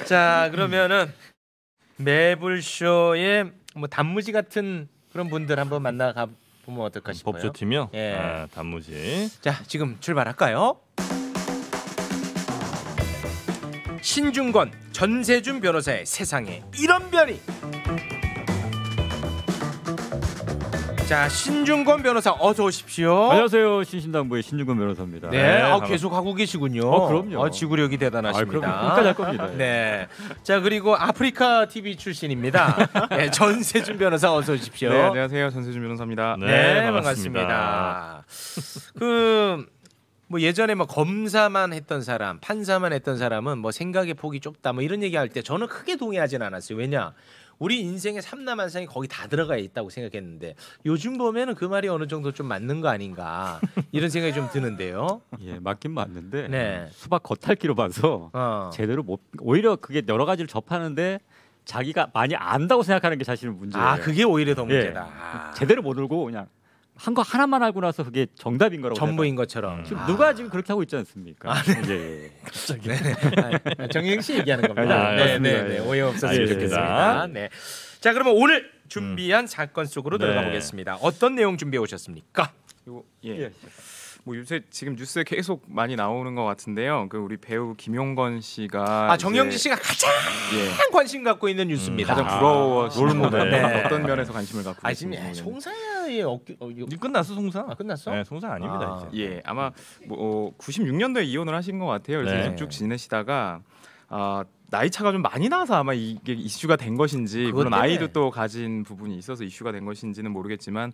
자, 그러면은 매불쇼의 뭐 단무지 같은 그런 분들 한번 만나가 보면 어떨까 싶어요. 법조팀이요? 예. 아, 단무지. 자, 지금 출발할까요? 신중권 전세준 변호사의 세상에 이런 변이. 자, 신중권 변호사 어서 오십시오. 안녕하세요. 신신당부의 신중권 변호사입니다. 네, 계속 하고 계시군요. 그럼요. 지구력이 대단하십니다. 끝까지 할 겁니다. 네. 자, 그리고 아프리카 TV 출신입니다. 네, 전세준 변호사 어서 오십시오. 네, 안녕하세요. 전세준 변호사입니다. 네, 반갑습니다. 뭐 예전에 뭐 검사만 했던 사람, 판사만 했던 사람은 뭐 생각의 폭이 좁다 뭐 이런 얘기할 때 저는 크게 동의하진 않았어요. 왜냐? 우리 인생의 삼라만상이 거기 다 들어가 있다고 생각했는데 요즘 보면은 그 말이 어느 정도 좀 맞는 거 아닌가 이런 생각이 좀 드는데요. 예, 맞긴 맞는데 네. 수박 겉핥기로 봐서 제대로 못 오히려 그게 여러 가지를 접하는데 자기가 많이 안다고 생각하는 게 사실은 문제예요. 아, 그게 오히려 더 문제다. 제대로 못 울고 그냥 한 거 하나만 알고 나서 그게 정답인 거라고 전부인 것처럼. 지금 누가 지금 그렇게 하고 있지 않습니까? 네. 갑자기. 정영 씨 얘기하는 겁니다. 네. 오해 없었으면 좋겠습니다. 네. 자, 그러면 오늘 준비한 사건 속으로 들어가 보겠습니다. 어떤 내용 준비해 오셨습니까? 뭐 요새 지금 뉴스에 계속 많이 나오는 것 같은데요. 그 우리 배우 김용건 씨가 정영진 씨가 가장 관심 갖고 있는 뉴스입니다. 가장 부러워하시는 롤모델. 네. 어떤 면에서 관심을 갖고 지금 송사의 끝났어, 송사? 끝났어? 네, 송사 아닙니다 이제. 예, 아마 뭐 96년도에 이혼을 하신 것 같아요. 그래서 쭉 지내시다가 나이 차가 좀 많이 나서 아마 이게 이슈가 된 것인지, 물론 아이도 또 가진 부분이 있어서 이슈가 된 것인지는 모르겠지만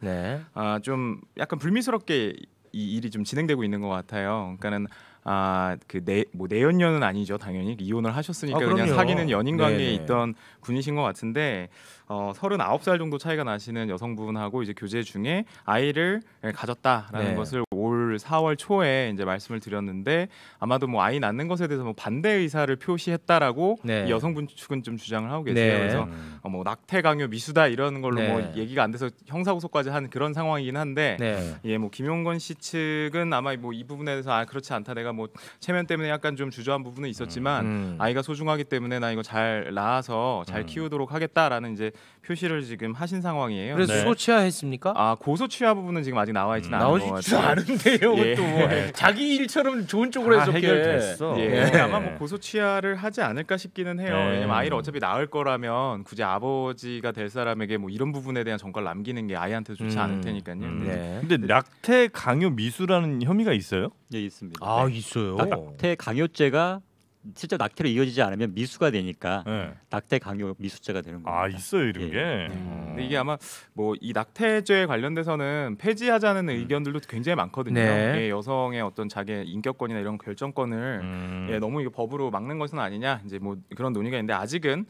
좀 약간 불미스럽게 이 일이 좀 진행되고 있는 것 같아요. 그러니까는 뭐 내연녀는 아니죠, 당연히 이혼을 하셨으니까 그냥 사귀는 연인 관계에 있던 분이신 것 같은데 39살 정도 차이가 나시는 여성분하고 이제 교제 중에 아이를 가졌다라는 것을 올 4월 초에 이제 말씀을 드렸는데 아마도 뭐 아이 낳는 것에 대해서 뭐 반대 의사를 표시했다라고 이 여성분 측은 좀 주장을 하고 계세요. 그래서 뭐 낙태 강요 미수다 이런 걸로 뭐 얘기가 안 돼서 형사고소까지 한 그런 상황이긴 한데 뭐 김용건 씨 측은 아마 뭐 이 부분에 대해서 그렇지 않다, 내가 뭐 체면 때문에 약간 좀 주저한 부분은 있었지만 아이가 소중하기 때문에 나 이거 잘 낳아서 잘 키우도록 하겠다라는 이제 표시를 지금 하신 상황이에요. 그래서 소취하했습니까? 고소 취하 부분은 지금 아직 나와 있지는 않은 것 같아요. 나오지 않은데요. 또 자기 일처럼 좋은 쪽으로 해석해. 해결됐어. 아마 뭐 고소 취하를 하지 않을까 싶기는 해요. 왜냐면 아이를 어차피 낳을 거라면 굳이 아버지가 될 사람에게 뭐 이런 부분에 대한 전과를 남기는 게 아이한테 좋지 않을 테니까요. 근데 낙태 강요 미수라는 혐의가 있어요? 예, 있습니다. 있어요. 낙태 강요죄가 실제 낙태로 이어지지 않으면 미수가 되니까 낙태 강요 미수죄가 되는 거예요. 있어요 이런 게. 근데 이게 아마 뭐 이 낙태죄에 관련돼서는 폐지하자는 의견들도 굉장히 많거든요. 여성의 어떤 자기의 인격권이나 이런 결정권을 너무 이거 법으로 막는 것은 아니냐, 이제 뭐 그런 논의가 있는데 아직은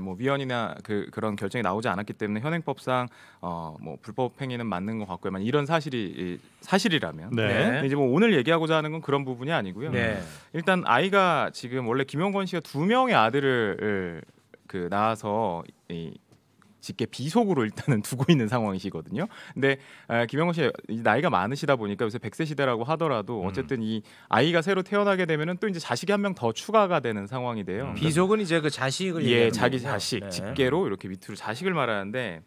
뭐 위헌이나 그런 결정이 나오지 않았기 때문에 현행법상 뭐 불법 행위는 맞는 것 같고요. 이런 사실이라면 이제 뭐 오늘 얘기하고자 하는 건 그런 부분이 아니고요. 일단 아이가 지금 원래 김용건 씨가 2명의 아들을 낳아서 직계 비속으로 일단은 두고 있는 상황이시거든요. 근데 김용건 씨 나이가 많으시다 보니까 요새 100세 시대라고 하더라도 어쨌든 이 아이가 새로 태어나게 되면은 또 이제 자식이 한 명 더 추가가 되는 상황이 돼요. 비속은 이제 그 자식을 자기 자식 직계로 이렇게 밑으로 자식을 말하는데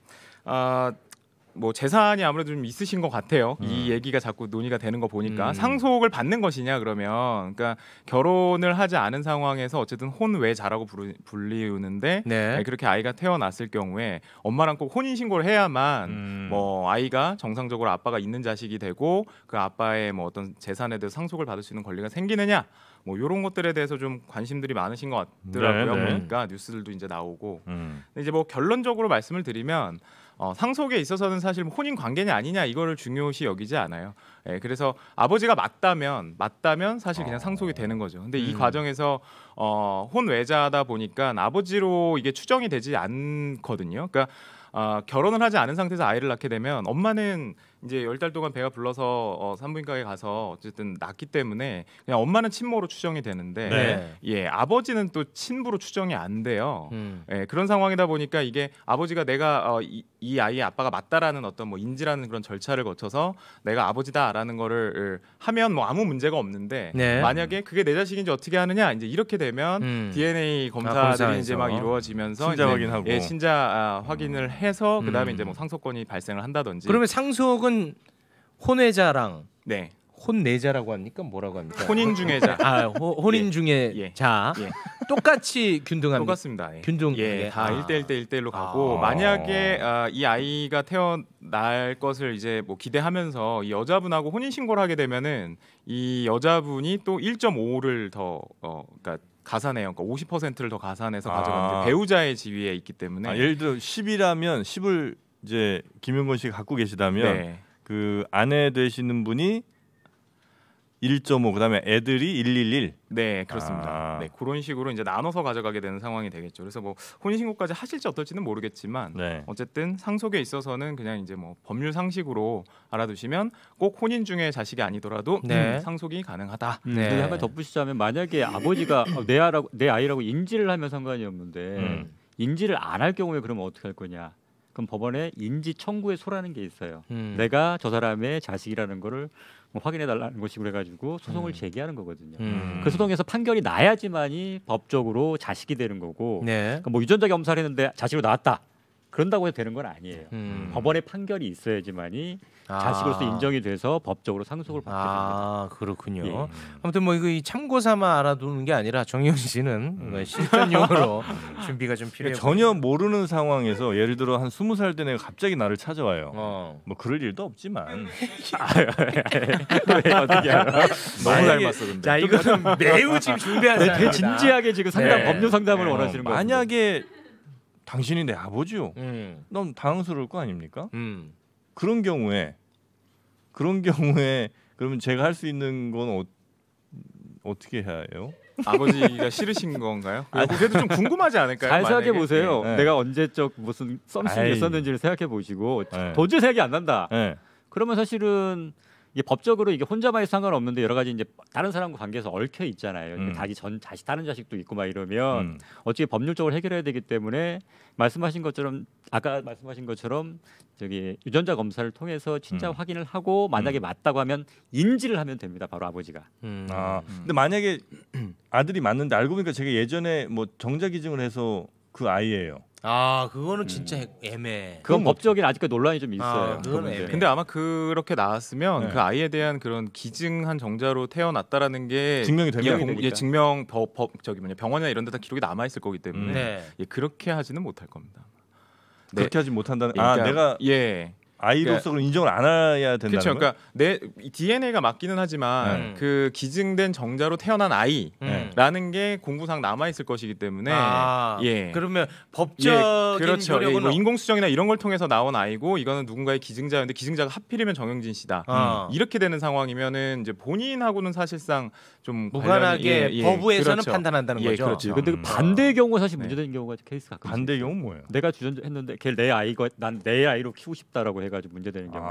뭐 재산이 아무래도 좀 있으신 것 같아요. 이 얘기가 자꾸 논의가 되는 거 보니까 상속을 받는 것이냐 그러면, 그러니까 결혼을 하지 않은 상황에서 어쨌든 혼외자라고 불리우는데 그렇게 아이가 태어났을 경우에 엄마랑 꼭 혼인 신고를 해야만 뭐 아이가 정상적으로 아빠가 있는 자식이 되고 그 아빠의 뭐 어떤 재산에 대해서 상속을 받을 수 있는 권리가 생기느냐, 뭐 이런 것들에 대해서 좀 관심들이 많으신 것 같더라고요. 보니까 뉴스들도 이제 나오고. 근데 이제 뭐 결론적으로 말씀을 드리면 상속에 있어서는 사실 뭐 혼인 관계냐 아니냐 이거를 중요시 여기지 않아요. 그래서 아버지가 맞다면 사실 그냥 상속이 되는 거죠. 근데 이 과정에서 혼외자다 보니까 아버지로 이게 추정이 되지 않거든요. 그러니까 결혼을 하지 않은 상태에서 아이를 낳게 되면 엄마는 이제 10달 동안 배가 불러서 산부인과에 가서 어쨌든 낳기 때문에 그냥 엄마는 친모로 추정이 되는데 네. 예, 아버지는 또 친부로 추정이 안 돼요. 예, 그런 상황이다 보니까 이게 아버지가 내가 이 아이의 아빠가 맞다라는 어떤 뭐 인지라는 그런 절차를 거쳐서 내가 아버지다라는 거를 하면 뭐 아무 문제가 없는데 네. 만약에 그게 내 자식인지 어떻게 하느냐 이제 이렇게 되면 DNA 검사들이 이제 막 이루어지면서 친자 이제 확인하고 예, 친자 확인을 해서 그다음에 이제 뭐 상속권이 발생을 한다든지 그러면 상속은 혼외자랑 네. 혼내자라고 합니까? 뭐라고 합니까? 혼인 중에자 혼인 예. 중에 예. 자 예. 똑같이 균등합니다. 똑같습니다. 예. 균등 예, 다 1대1대1로 가고 아. 만약에 이 아이가 태어날 것을 이제 뭐 기대하면서 이 여자분하고 혼인 신고를 하게 되면은 이 여자분이 또 1.5를 더 그러니까 가산해요. 그러니까 50%를 더 가산해서 가져가는 게 배우자의 지위에 있기 때문에 예를 들어 10이라면 10을 이제 김용건 씨가 갖고 계시다면 네. 그 아내 되시는 분이 1.5 그다음에 애들이 111. 네, 그렇습니다. 아. 네, 그런 식으로 이제 나눠서 가져가게 되는 상황이 되겠죠. 그래서 뭐 혼인 신고까지 하실지 어떨지는 모르겠지만 네. 어쨌든 상속에 있어서는 그냥 이제 뭐 법률 상식으로 알아두시면 꼭 혼인 중에 자식이 아니더라도 네. 상속이 가능하다. 네. 근데 한번 덧붙이자면 만약에 아버지가 내 아이라고 인지를 하면 상관이 없는데 인지를 안 할 경우에 그러면 어떻게 할 거냐? 그럼 법원에 인지 청구의 소라는 게 있어요. 내가 저 사람의 자식이라는 거를 뭐 확인해 달라는 것이고 그래가지고 소송을 제기하는 거거든요. 그 소송에서 판결이 나야지만이 법적으로 자식이 되는 거고. 네. 그러니까 뭐 유전자 검사를 했는데 자식으로 나왔다. 그런다고 해서 되는 건 아니에요. 법원의 판결이 있어야지만이 자식으로서 인정이 돼서 법적으로 상속을 받게 됩니다. 그렇군요. 예. 아무튼 뭐 이거 참고 삼아 알아두는 게 아니라 정영 씨는 뭐 실전용으로 준비가 좀 필요해요. 전혀 모르는 상황에서 예를 들어 한 20살 된 애가 갑자기 나를 찾아와요. 뭐 그럴 일도 없지만 왜 어떻게 알아? 너무 닮았어 근데. 자 이거는 매우 지금 준비한 되게 사람이다. 진지하게 지금 상담 네. 법률 상담을 네. 원하시는 거예요. 만약에 당신이 내 아버지요. 음. 너무 당황스러울 거 아닙니까? 음. 그런 경우에 그러면 제가 할 수 있는 건 어떻게 해야 해요? 아버지가 싫으신 건가요? 그래도 좀 궁금하지 않을까요? 잘 생각해 만약에? 보세요. 네. 내가 언제적 무슨 썸씽이 아이. 있었는지를 생각해 보시고 네. 도저히 생각이 안 난다. 네. 그러면 사실은 이게 법적으로 이게 혼자만이 상관없는데 여러 가지 이제 다른 사람과 관계에서 얽혀 있잖아요. 자식 다른 자식도 있고 막 이러면 어떻게 법률적으로 해결해야 되기 때문에 말씀하신 것처럼 아까 말씀하신 것처럼 저기 유전자 검사를 통해서 친자 확인을 하고 만약에 맞다고 하면 인지를 하면 됩니다. 바로 아버지가. 근데 만약에 아들이 맞는데 알고 보니까 제가 예전에 뭐 정자 기증을 해서 그 아이예요. 그거는 진짜 애매해. 그건 법적인 아직까지 논란이 좀 있어요. 그건 문제. 애매해. 근데 아마 그렇게 나왔으면 네. 그 아이에 대한 그런 기증한 정자로 태어났다라는 게 증명이 됩니다. 증명 병원이나 이런 데다 기록이 남아 있을 거기 때문에 네. 그렇게 하지는 못할 겁니다. 그렇게 하지 못한다는. 그러니까, 내가 예. 아이로서 그걸 인정을 안 해야 된다는 그렇죠. 거예요? 그러니까 내 DNA가 맞기는 하지만 그 기증된 정자로 태어난 아이라는 게 공부상 남아 있을 것이기 때문에 예. 그러면 법적인 그렇죠. 예, 효력은 뭐 인공수정이나 이런 걸 통해서 나온 아이고 이거는 누군가의 기증자였는데 기증자가 하필이면 정영진 씨다. 이렇게 되는 상황이면은 이제 본인하고는 사실상 좀 무관하게 관련이- 법에서는 그렇죠. 판단한다는 거죠. 그렇죠. 근데 그 반대의 경우 사실 문제되는 경우가 케이스가 가끔 반대 있어요. 경우 뭐예요? 내가 주전했는데 걔 내 아이가 난 내 아이로 키우고 싶다라고 해가지고 문제되는 경우.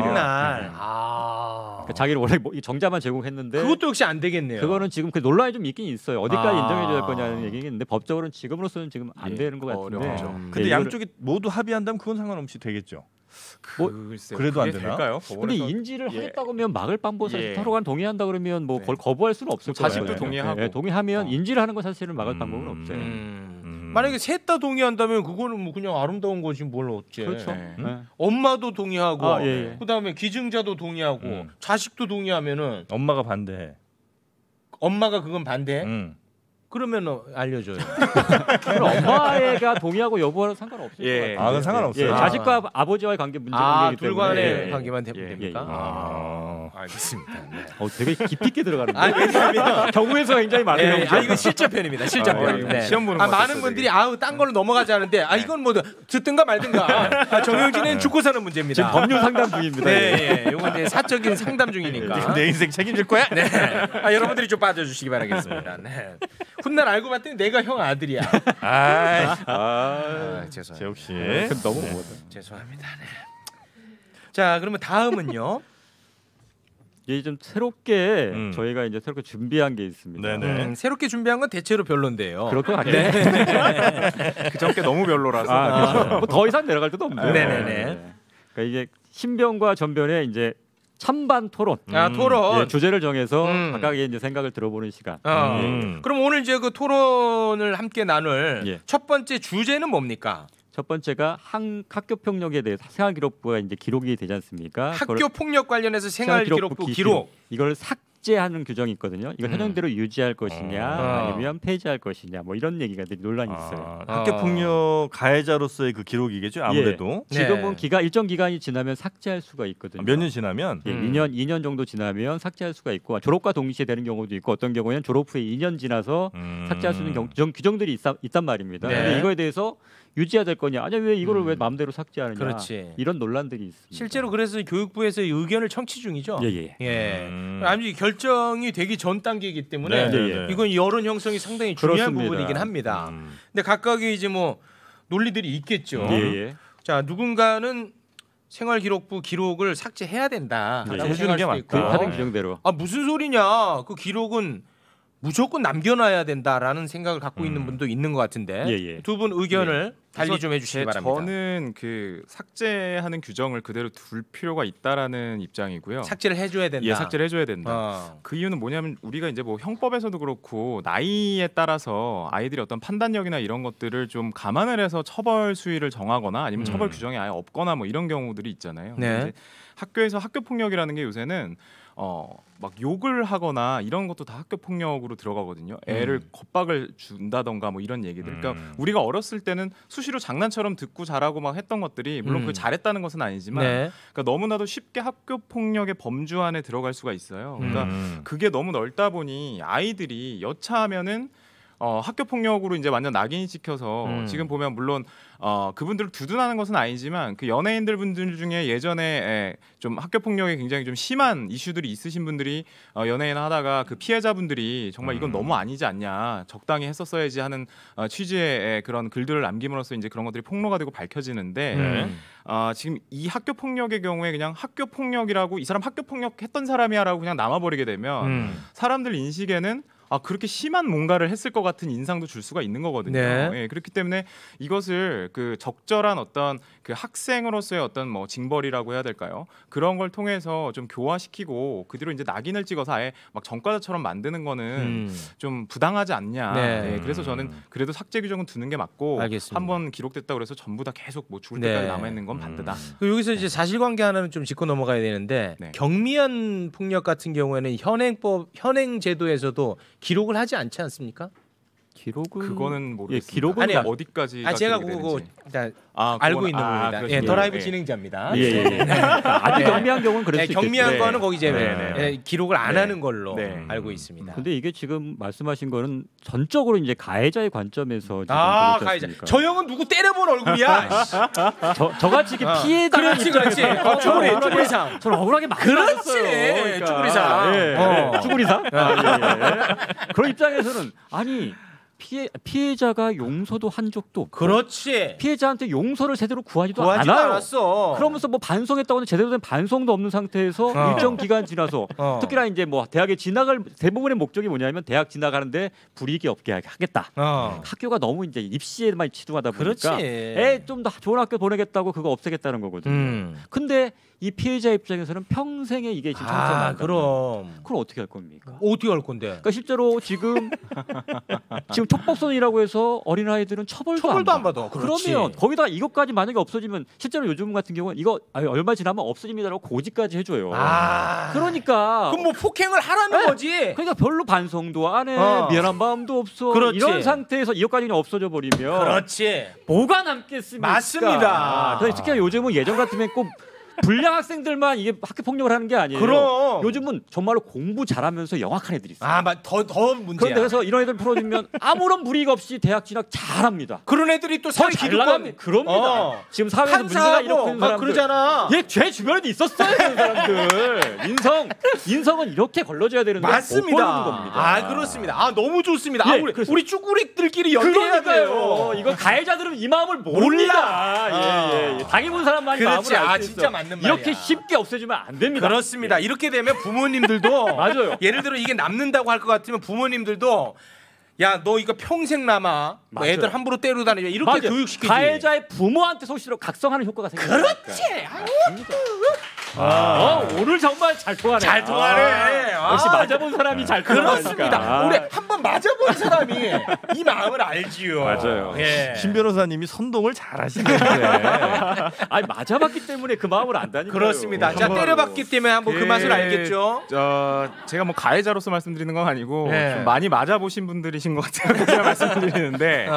그날. 그러니까 자기를 원래 이 정자만 제공했는데 그것도 역시 안 되겠네요. 그거는 지금 그 논란이 좀 있긴 있어요. 어디까지 인정해줘야 할 거냐는 얘기는 있는데 법적으로는 지금으로서는 지금 안 되는 것 같은데. 어려워죠. 근데 이거를- 양쪽이 모두 합의한다면 그건 상관없이 되겠죠. 글쎄요. 그래도 안 그게 되나? 될까요? 근데 인지를 예. 하겠다고 하면 막을 방법을 예. 서로간 동의한다 그러면 뭐 네. 그걸 거부할 수는 없을 거예요. 자식도 동의하고. 동의하면 인지를 하는 건 사실은 막을 방법은 없어요. 만약에 셋 다 동의한다면 그거는 뭐 그냥 아름다운 거지 뭘 어째. 그렇죠. 네. 네. 엄마도 동의하고 예. 그다음에 기증자도 동의하고 자식도 동의하면은 엄마가 반대해. 엄마가 그건 반대? 그러면 알려줘요. 그럼 엄마가 동의하고 여부와는 상관없을 예. 것 같아요. 그건 상관없어요. 예, 자식과 아버지와의 관계 문제 문제이기 둘 때문에. 간의 예. 관계만 되면 예. 됩니까? 알겠습니다. 네. 되게 깊이 있게 들어가는데. 왜냐면 경우에서 굉장히 많아요. 이거 실제편입니다. 실제편. 네. 시험 보는 것 많은 같았어, 분들이 되게. 딴 걸로 넘어가지 않은데 이건 뭐 듣든가 말든가. 정영진은 죽고 사는 문제입니다. 지금 법률 상담 중입니다. 네, 이건 이제 사적인 상담 중이니까. 내 인생 책임질 거야? 네. 여러분들이 좀 빠져주시기 바라겠습니다. 네. 훗날 알고 봤더니 내가 형 아들이야. 아, 죄송합니다. 재욱 씨. 너무 죄송합니다. 네. 자, 그러면 다음은요. 이제 좀 새롭게 저희가 이제 새롭게 준비한 게 있습니다. 새롭게 준비한 건 대체로 별론데요. 그럴 것 같아요. 그 전께 너무 별로라서 뭐 더 이상 내려갈 데도 없네요. 네네네. 그러니까 이게 신변과 전변의 이제 찬반 토론. 토론. 예, 주제를 정해서 각각의 이제 생각을 들어보는 시간. 그럼 오늘 이제 그 토론을 함께 나눌 첫 번째 주제는 뭡니까? 첫 번째가 학교 폭력에 대해서 생활기록부가 이제 기록이 되지 않습니까? 학교 폭력 관련해서 생활기록부 기록. 이걸 삭제하는 규정이 있거든요. 이걸 현행대로 유지할 것이냐, 아니면 폐지할 것이냐, 뭐 이런 얘기가 논란이 있어요. 학교 폭력 가해자로서의 그 기록이겠죠, 아무래도. 지금은 일정 기간이 지나면 삭제할 수가 있거든요. 몇 년 지나면? 2년 정도 지나면 삭제할 수가 있고 졸업과 동시에 되는 경우도 있고 어떤 경우에는 졸업 후에 2년 지나서 삭제할 수 있는 규정들이 있단 말입니다. 근데 이거에 대해서 유지해야 될 거냐? 아니 왜 이거를 왜 마음대로 삭제하느냐? 그렇지. 이런 논란들이 있습니다. 실제로 그래서 교육부에서 의견을 청취 중이죠. 아니 결정이 되기 전 단계이기 때문에 이건 여론 형성이 상당히 중요한 부분이긴 합니다. 근데 각각의 이제 뭐 논리들이 있겠죠. 자, 누군가는 생활기록부 기록을 삭제해야 된다. 해주는 게 맞다. 하는 규정대로. 아 무슨 소리냐? 그 기록은 무조건 남겨놔야 된다라는 생각을 갖고 있는 분도 있는 것 같은데 두 분 의견을 달리 좀 해주시기 바랍니다. 저는 그 삭제하는 규정을 그대로 둘 필요가 있다라는 입장이고요. 삭제를 해줘야 된다. 삭제를 해줘야 된다. 그 이유는 뭐냐면 우리가 이제 뭐 형법에서도 그렇고 나이에 따라서 아이들이 어떤 판단력이나 이런 것들을 좀 감안을 해서 처벌 수위를 정하거나 아니면 처벌 규정이 아예 없거나 뭐 이런 경우들이 있잖아요. 이제 학교에서 학교 폭력이라는 게 요새는 막 욕을 하거나 이런 것도 다 학교 폭력으로 들어가거든요. 애를 겁박을 준다던가 뭐 이런 얘기들. 그러니까 우리가 어렸을 때는 수시로 장난처럼 듣고 자라고 막 했던 것들이 물론 그걸 잘했다는 것은 아니지만 그러니까 너무나도 쉽게 학교 폭력의 범주 안에 들어갈 수가 있어요. 그러니까 그게 너무 넓다 보니 아이들이 여차하면은 학교 폭력으로 이제 완전 낙인이 찍혀서 지금 보면 물론 그분들을 두둔하는 것은 아니지만 그 연예인들 분들 중에 예전에 좀 학교 폭력에 굉장히 좀 심한 이슈들이 있으신 분들이 연예인 하다가 그 피해자분들이 정말 이건 너무 아니지 않냐, 적당히 했었어야지 하는 취지의 그런 글들을 남김으로써 이제 그런 것들이 폭로가 되고 밝혀지는데 지금 이 학교 폭력의 경우에 그냥 학교 폭력이라고 이 사람 학교 폭력했던 사람이야라고 그냥 남아버리게 되면 사람들 인식에는 그렇게 심한 뭔가를 했을 것 같은 인상도 줄 수가 있는 거거든요. 그렇기 때문에 이것을 그 적절한 어떤 그 학생으로서의 어떤 뭐 징벌이라고 해야 될까요? 그런 걸 통해서 좀 교화시키고 그 뒤로 이제 낙인을 찍어서 아예 막 전과자처럼 만드는 거는 좀 부당하지 않냐. 그래서 저는 그래도 삭제 규정은 두는 게 맞고 한번 기록됐다 그래서 전부 다 계속 뭐 죽을 때까지 남아 있는 건 반대다. 여기서 이제 사실관계 하나는 좀 짚고 넘어가야 되는데 경미한 폭력 같은 경우에는 현행 제도에서도 기록을 하지 않지 않습니까? 기록은 그거는 모르겠습니다. 기록은 아니 어디까지? 제가 그거 알고 있는 부분입니다. 더 라이브 진행자입니다. 아주 경미한 경우는 그럴 수 있겠죠. 경미한 거는 거기 이제 기록을 안 하는 걸로 알고 있습니다. 근데 이게 지금 말씀하신 거는 전적으로 이제 가해자의 관점에서 가해자. 저 형은 누구 때려본 얼굴이야. 저같이 피해자. 그렇지. 쭈구리상. 저는 억울하게 많이 그렇지. 쭈구리상. 쭈구리상. 그런 입장에서는 아니. 피해자가 용서도 한 적도 없고 그렇지. 피해자한테 용서를 제대로 구하지도 않아요. 않았어. 그러면서 뭐 반성했다고 하는 제대로 된 반성도 없는 상태에서 일정 기간 지나서 특히나 이제 뭐 대학에 진학을 대부분의 목적이 뭐냐면 대학 진학하는데 불이익이 없게 하겠다. 학교가 너무 이제 입시에만 치중하다 보니까 애 좀 더 좋은 학교 보내겠다고 그거 없애겠다는 거거든요. 근데 이 피해자 입장에서는 평생에 이게 지금 상처가 그럼 그걸 어떻게 할 겁니까? 어떻게 할 건데? 그러니까 실제로 지금 촉법선이라고 해서 어린 아이들은 처벌도 안 받아. 그러면 거기다 이것까지 만약에 없어지면 실제로 요즘 같은 경우는 이거 얼마 지나면 없어집니다라고 고지까지 해줘요. 그러니까 그럼 뭐 폭행을 하라는 거지. 그러니까 별로 반성도 안 해. 미안한 마음도 없어. 이런 상태에서 이것까지 그냥 없어져 버리면 뭐가 남겠습니까? 맞습니다. 그래서 특히 요즘은 예전 같으면 꼭 불량 학생들만 이게 학교 폭력을 하는 게 아니에요. 그럼 요즘은 정말로 공부 잘하면서 영악한 애들이 있어요. 더 문제야. 그런데 그래서 이런 애들 풀어주면 아무런 무리가 없이 대학 진학 잘합니다. 그런 애들이 또 사회 기득권 그럽니다. 지금 사회에서 문제가 이렇게 있는 사람들 그러잖아. 얘 주변에도 있었어요. 그런 사람들. 인성은 이렇게 걸러져야 되는데 맞습니다. 못 걸르는 겁니다. 그렇습니다. 너무 좋습니다. 우리 쭈구리들끼리 연대해야 돼요. 이거 가해자들은 이 마음을 모릅니다. 당해본 사람만이 마음을 알 수 있어. 진짜 맞는 말이야. 이렇게 쉽게 없애주면 안 됩니다. 그렇습니다. 이렇게 되면 부모님들도 맞아요. 예를 들어 이게 남는다고 할 것 같으면 부부모님들도 야 너 이거 평생 남아. 뭐 애들 함부로 때리고 다니냐 이렇게 맞아요. 교육시키지. 가해자의 부모한테 소시로 각성하는 효과가 생깁니다. 그렇지. 오늘 정말 잘 통하네. 잘 통하네. 역시 맞아본 사람이 잘 통하니까. 그렇습니다. 우리 한번 맞아본 사람이 이 마음을 알지요. 맞아요. 예. 신 변호사님이 선동을 잘하시는데. 아니 맞아봤기 때문에 그 마음을 안다니까요. 그렇습니다. 자 때려봤기 때문에 한번 그 맛을 알겠죠. 제가 뭐 가해자로서 말씀드리는 건 아니고 네. 좀 많이 맞아보신 분들이신 것 같아요. 제가 말씀드리는데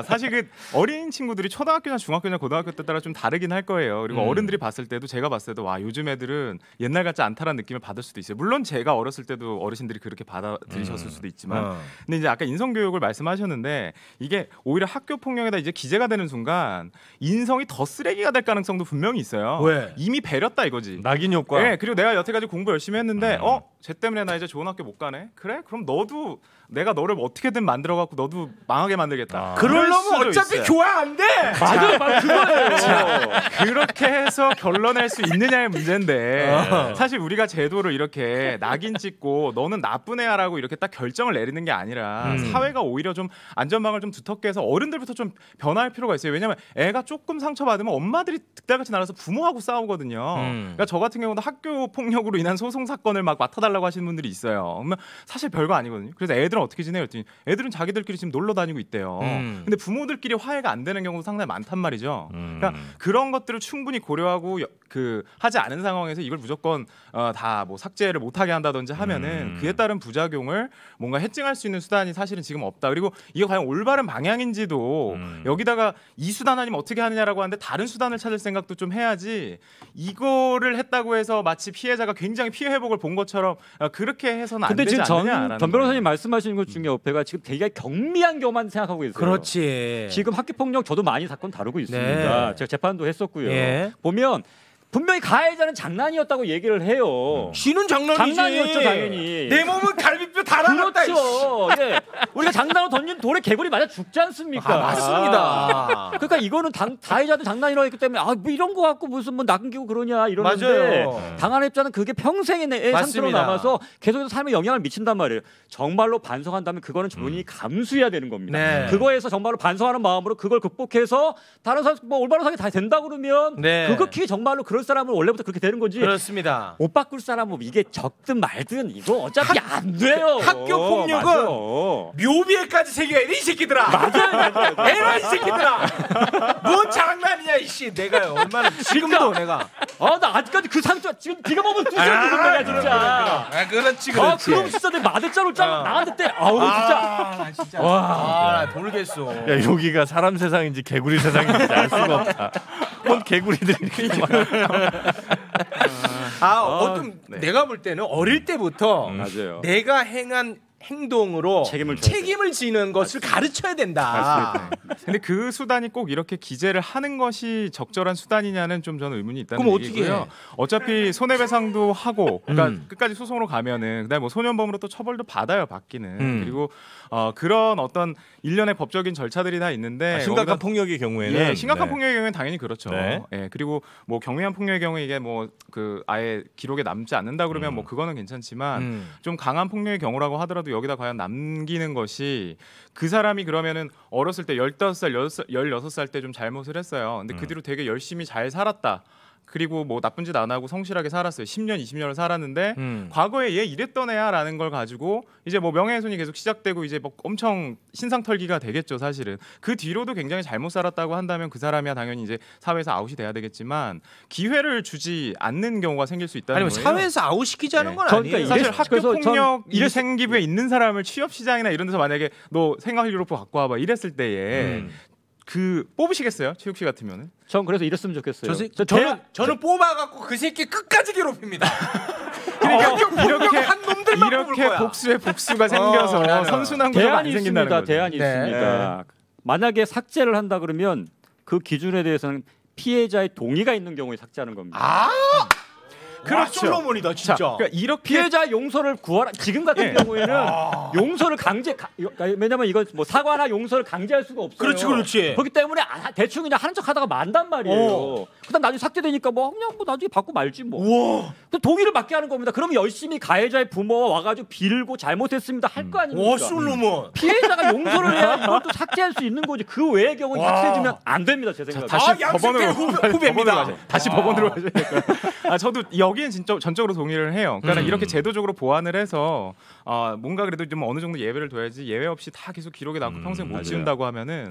사실 그 어린 친구들이 초등학교나 중학교나 고등학교 때 따라 좀 다르긴 할 거예요. 그리고 어른들이 봤을 때도 제가 봤을 때도 와 요즘 애들은 옛날 같지 않다라는 느낌을 받을 수도 있어요. 물론 제가 어렸을 때도 어르신들이 그렇게 받아들이셨을 수도 있지만 근데 이제 아까 인성교육을 말씀하셨는데 이게 오히려 학교 폭력에다 이제 기재가 되는 순간 인성이 더 쓰레기가 될 가능성도 분명히 있어요. 왜? 이미 배렸다 이거지. 낙인 효과. 네, 그리고 내가 여태까지 공부 열심히 했는데 쟤 때문에 나 이제 좋은 학교 못 가네. 그래? 그럼 너도 내가 너를 어떻게든 만들어 갖고 너도 망하게 만들겠다. 그러려면 어차피 교화 안 돼. 맞아요, 그거예요. 그렇게 해서 결론낼 수 있느냐의 문제인데 사실 우리가 제도를 이렇게 낙인 찍고 너는 나쁜 애야라고 이렇게 딱 결정을 내리는 게 아니라 사회가 오히려 좀 안전망을 좀 두텁게 해서 어른들부터 좀 변화할 필요가 있어요. 왜냐하면 애가 조금 상처받으면 엄마들이 득달같이 나가서 부모하고 싸우거든요. 그러니까 저 같은 경우도 학교 폭력으로 인한 소송 사건을 막 맡아달라고 하시는 분들이 있어요. 그러면 사실 별거 아니거든요. 그래서 애들은 어떻게 지내요? 했더니 애들은 자기들끼리 지금 놀러 다니고 있대요. 근데 부모들끼리 화해가 안 되는 경우도 상당히 많단 말이죠. 그러니까 그런 것들을 충분히 고려하고 하지 않은 상황에서 이걸 무조건 다 뭐 삭제를 못하게 한다든지 하면은 그에 따른 부작용을 뭔가 해증할 수 있는 수단이 사실은 지금 없다. 그리고 이게 과연 올바른 방향인지도 여기다가 이 수단 아니면 어떻게 하느냐라고 하는데 다른 수단을 찾을 생각도 좀 해야지 이거를 했다고 해서 마치 피해자가 굉장히 피해 회복을 본 것처럼 그렇게 해서는 안 근데 되지 지금 않느냐라는 전 변호사님 말씀하시는 것 중에 옆에가 지금 되게 경미한 경우만 생각하고 있어요. 그렇지. 지금 학교 폭력 저도 많이 사건 다루고 있습니다. 네. 제가 재판도 했었고요. 예. 보면 분명히 가해자는 장난이었다고 얘기를 해요. 쥐는 장난이지. 장난이었죠, 당연히. 내 몸은 갈비뼈 달아났다. 그렇죠. 예. 우리가 장난으로 던진 돌에 개구리 맞아 죽지 않습니까? 맞습니다. 그러니까 이거는 가해자도 장난이라고 했기 때문에 뭐 이런 거 갖고 무슨 뭐 남기고 그러냐 이러는데 맞아요. 당한 heb자는 그게 평생의 내 상처로 맞습니다. 남아서 계속해서 삶에 영향을 미친단 말이에요. 정말로 반성한다면 그거는 본인이 감수해야 되는 겁니다. 네. 그거에서 정말로 반성하는 마음으로 그걸 극복해서 다른 사람 뭐 올바른 사람이 다 된다 그러면 네. 그것이 정말로 그럴 사람은 원래부터 그렇게 되는 거지. 그렇습니다. 옷 바꿀 사람은 이게 적든 말든 이거 어차피 안 돼요. 학교 폭력은 맞아. 묘비에까지 새겨야 돼 이 새끼들아. 맞아요. 에라 이 새끼들아. 뭔 장난이야 이씨. 내가 얼마나 지금도 내가. 나 아직까지 그 상처 지금 비가 먹으면 뚜껑 뚫는 거야 진짜. 그렇지. 그럼 진짜 내 마대자루 짱 나한테 때 진짜. 진짜. 와. 나 모르겠어. 야, 여기가 사람 세상인지 개구리 세상인지 알 수가 없다. 뭔 개구리들이 이렇게 많아. 네. 내가 볼 때는 어릴 때부터 맞아요. 내가 행한 행동으로 책임을 지는 것을 가르쳐야 된다. 근데 그 수단이 꼭 이렇게 기재를 하는 것이 적절한 수단이냐는 좀 저는 의문이 있다는 그럼 얘기고요. 어떻게 해? 어차피 손해배상도 하고 그러니까 끝까지 소송으로 가면은 그다음에 뭐 소년범으로 또 처벌도 받기는 그리고 그런 어떤 일련의 법적인 절차들이 다 있는데 심각한 폭력의 경우에는 예, 심각한 폭력의 경우에는 당연히 그렇죠. 네. 예, 그리고 뭐 경미한 폭력의 경우에 이게 뭐 그 아예 기록에 남지 않는다 그러면 뭐 그거는 괜찮지만 좀 강한 폭력의 경우라고 하더라도 여기다 과연 남기는 것이 그 사람이 그러면은 어렸을 때 15살, 16살 때 좀 잘못을 했어요. 근데 그 뒤로 되게 열심히 잘 살았다. 그리고 뭐 나쁜 짓 안 하고 성실하게 살았어요. 10년, 20년을 살았는데 과거에 얘 이랬던 애야라는 걸 가지고 이제 뭐 명예훼손이 계속 시작되고 이제 뭐 엄청 신상털기가 되겠죠, 사실은. 그 뒤로도 굉장히 잘못 살았다고 한다면 그 사람이야 당연히 이제 사회에서 아웃이 돼야 되겠지만 기회를 주지 않는 경우가 생길 수 있다는 거예요. 사회에서 아웃시키자는 건 그러니까 아니에요. 사실 학교 폭력이 생기부에 있는 사람을 취업 시장이나 이런 데서 만약에 너 생활기록부 갖고 와봐 이랬을 때에 그 뽑으시겠어요? 최욱 씨 같으면은? 전 그래서 이랬으면 좋겠어요. 저는 뽑아갖고 그 새끼 끝까지 괴롭힙니다. 이렇게 복수의 복수가 생겨서 선순환 구조가 안 생긴다는 거죠. 대안이 있습니다. 만약에 삭제를 한다 그러면 그 기준에 대해서는 피해자의 동의가 있는 경우에 삭제하는 겁니다. 그렇죠. 솔로몬이다 진짜. 자, 그러니까 이렇게 피해자 용서를 구하라. 지금 같은 경우에는 용서를 왜냐면 이거 뭐 사과나 용서를 강제할 수가 없어요. 그렇지. 그렇기 때문에 대충 그냥 하는 척하다가 만단 말이에요. 그다음 나중에 삭제되니까 뭐 그냥 뭐 나중에 받고 말지 뭐. 우와. 또 동의를 받게 하는 겁니다. 그러면 열심히 가해자의 부모와 와가지고 빌고 잘못했습니다 할 거 아닙니까? 와 솔로몬. 피해자가 용서를 해야 이것도 삭제할 수 있는 거지. 그 외의 경우 삭제해주면 안 됩니다. 제 생각에. 다시 법원으로 후배입니다. 다시 법원으로 가셔야 될까요? 저도 여기엔 진짜 전적으로 동의를 해요. 그러니까 이렇게 제도적으로 보완을 해서 뭔가 그래도 좀 어느 정도 예외를 둬야지 예외 없이 다 계속 기록에 남고 평생 못 맞아요. 지운다고 하면은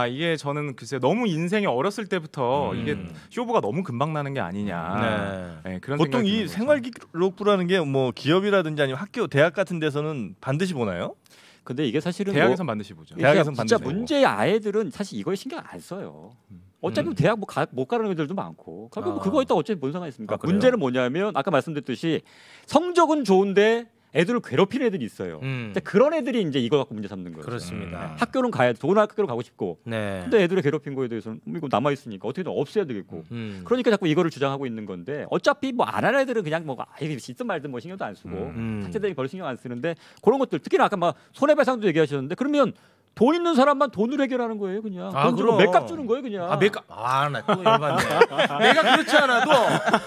이게 저는 글쎄 너무 인생이 어렸을 때부터 이게 쇼부가 너무 금방 나는 게 아니냐. 네, 그런 보통 생각이 이 드는 거죠. 생활기록부라는 게 뭐 기업이라든지 아니면 학교, 대학 같은 데서는 반드시 보나요? 근데 이게 사실은 대학에선 반드시 보죠. 대학에선 진짜 반드시 문제의 아이들은 사실 이거에 신경 안 써요. 어차피 대학 못 가는 애들도 많고 그거 있다 어차피 뭔 상관 있습니까? 문제는 뭐냐면 아까 말씀드렸듯이 성적은 좋은데 애들을 괴롭히는 애들이 있어요. 근데 그런 애들이 이제 이거 갖고 문제 삼는 거예요. 그렇습니다. 학교는 가야 좋은 학교로 가고 싶고 네. 근데 애들을 괴롭힌 거에 대해서는 이거 남아 있으니까 어떻게든 없애야 되겠고 그러니까 자꾸 이거를 주장하고 있는 건데 어차피 뭐 안 하는 애들은 그냥 뭐 있든 말든 뭐 신경도 안 쓰고 삭제되니 별로 신경 안 쓰는데 그런 것들 특히나 아까 막 손해배상도 얘기하셨는데 그러면 돈 있는 사람만 돈으로 해결하는 거예요, 그냥. 그럼 맥값 주는 거예요, 그냥. 맥값. 나 또 열받네. 내가 그렇지 않아도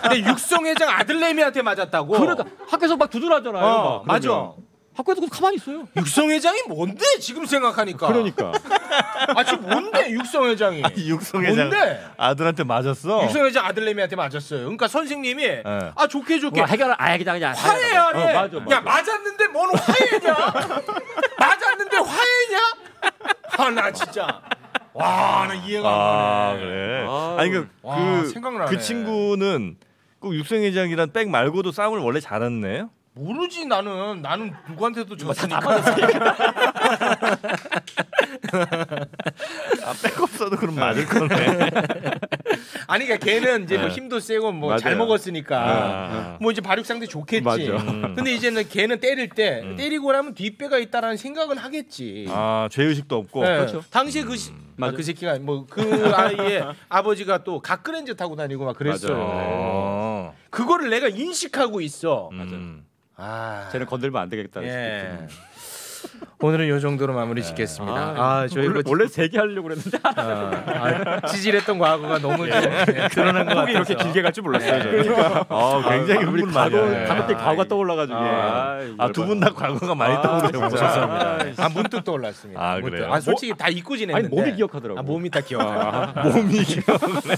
내 육성 회장 아들내미한테 맞았다고. 그러니까 학교에서 막 두드러잖아요. 막. 맞아. 학교에서 가만히 있어요. 육성 회장이 뭔데 지금 생각하니까. 그러니까. 지금 뭔데 육성 회장이? 육성회장 뭔데? 아들한테 맞았어. 육성 회장 아들내미한테 맞았어요. 그러니까 선생님이 좋게 해결을 그냥 화해야 해. 맞아. 야 맞았는데 뭔 화해냐? 맞았는데 화해냐? 나 진짜. 나 이해가 안 가네. 그래. 와, 생각나네. 그 친구는 꼭 육성회장이란 백 말고도 싸움을 원래 잘했네. 모르지 나는 누구한테도 졌으니까. 백 없어도 그럼 맞을 거네. 아니 그러니까 걔는 이제 뭐 힘도 세고 뭐 잘 먹었으니까 뭐 이제 발육 상태 좋겠지. 근데 이제는 걔는 때릴 때 때리고 나면 뒷배가 있다라는 생각은 하겠지. 죄의식도 없고. 네. 그렇죠. 당시에 그 새끼가 뭐 그 아이의 아버지가 또 갓그랜저 타고 다니고 막 그랬어요. 그거를 내가 인식하고 있어. 쟤는 건들면 안 되겠다. 예. 오늘은 이 정도로 마무리 짓겠습니다. 저희 원래 3개 하려고 그랬는데 지질했던 과거가 너무 드러난 것 같아서 이렇게 길게 갈 줄 몰랐어요. 그러니까. 굉장히 흥분 많이 하네. 갑자기 과거가 떠올라가지고 두 분 다 과거가 많이 떠오르셨어요. 문득 떠올랐습니다. 그래요? 솔직히 다 잊고 지냈는데 몸이 기억하더라고. 몸이 다 기억하네. 몸이 기억네.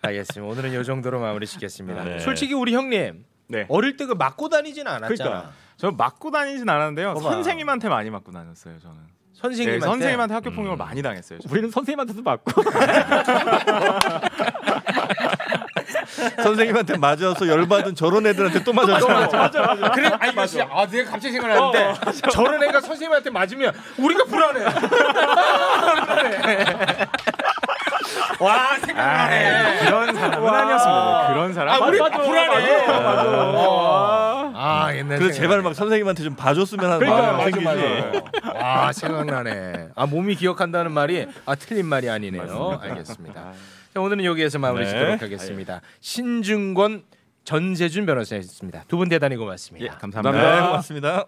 알겠습니다. 오늘은 이 정도로 마무리 짓겠습니다. 네. 솔직히 우리 형님 어릴 때 그 맞고 다니지는 않았잖아. 그러니까. 저 맞고 다니진 않았는데요. 봐봐. 선생님한테 많이 맞고 다녔어요. 저는. 선생님한테? 선생님한테 학교 폭력을 많이 당했어요. 우리는 선생님한테도 맞고. 선생님한테 맞아서 열받은 저런 애들한테 또 맞았잖아. 맞아. 그래, 내가 갑자기 생각나는데 저런 애가 선생님한테 맞으면 우리가 불안해. 와 생각나네. 그런 사람은 아니었습니다. 그런 사람. 우리 불안해. 옛날. 그래서 제발 막 선생님한테 좀 봐줬으면 하는 마음이 생기지. 와 생각나네. 몸이 기억한다는 말이 틀린 말이 아니네요. 맞습니다. 알겠습니다. 자, 오늘은 여기에서 마무리 짓도록 하겠습니다. 신중권 전세준 변호사였습니다. 두 분 대단히 고맙습니다. 감사합니다. 네, 고맙습니다.